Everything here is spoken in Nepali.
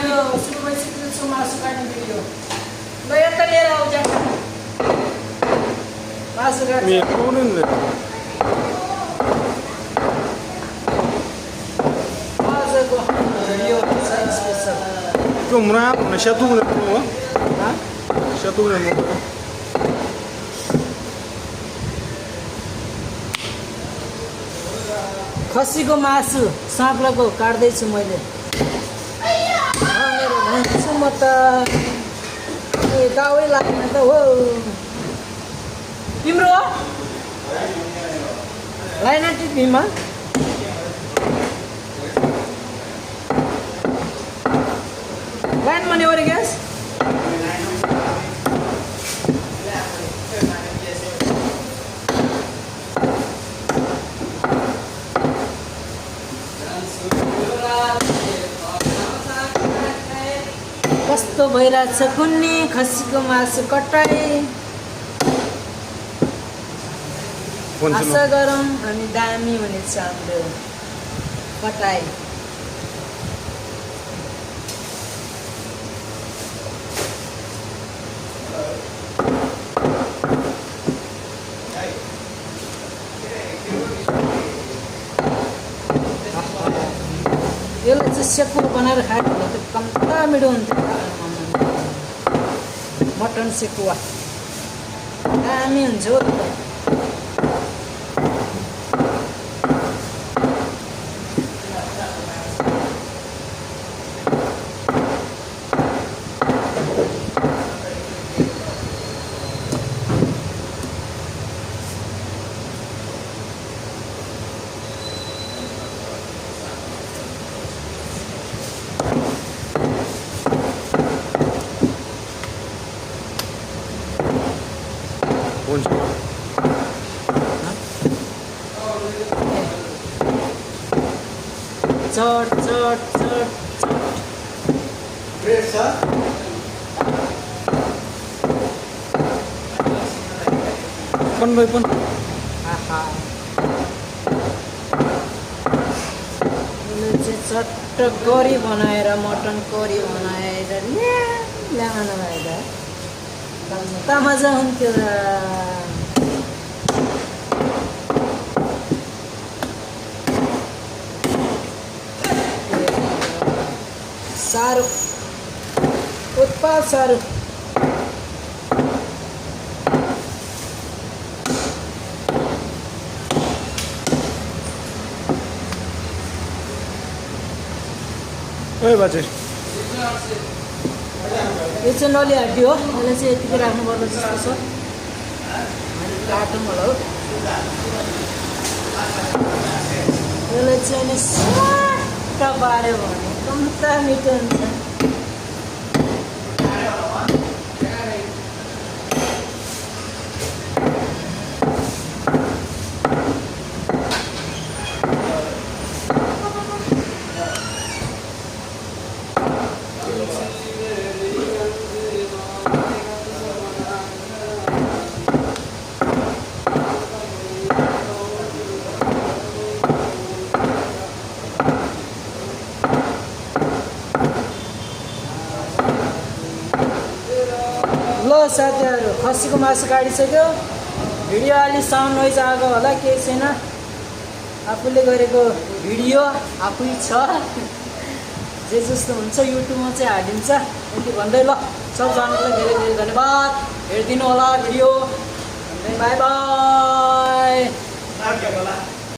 यो सुरुमै सिक्छु मासु काट्ने भिडियो ल यता लिएर आऊ ज्याक मासु काट्छ आजको भिडियो चाहिँ special Cumra, nasiya tu muna po, ha nasiya tu muna po. खसीको मासु साँक्लाको काट्दैछु मैले मेरो भन्छु म त दावै लाग्ने त हो तिम्रो हो लाइन टिभीमा लाइन मनी ओरे ग्यास कस्तो भइरहेछ कुन्नी खसीको मासु कटाइ आशा गरौँ अनि दामी हुनेछ हाम्रो कटाइ यसलाई चाहिँ सेकुवा बनाएर खायो भने त कम्ता मिठो हुन्थ्यो मटन सेकुवा दामी हुन्छ हो चट चट चट चट Pun boy pun. आहा चाहिँ चट्ट करी बनाएर मटन करी बनाएर ल्याउनु भएर कता मजा हुन्थ्यो र साह्रो उत्पाद साह्रो Oi baca. यो चाहिँ नली हड्डी हो यसलाई चाहिँ यतिकै राख्नुपर्छ जस्तो छ काटौँ होला हो यसलाई चाहिँ नि स्वाट पार्यो भने कम्ता मिठो हुन्छ साथीहरु खसीको मासु काटिसक्यो भिडियो अलि साउन्ड नोइज आएको होला केही छैन आफूले गरेको भिडियो आफै छ जे जस्तो हुन्छ युट्युबमा चाहिँ हालिन्छ यति भन्दै ल सबजनालाई धेरै धेरै धन्यवाद हेरिदिनु होला भिडियो बाइ बाइ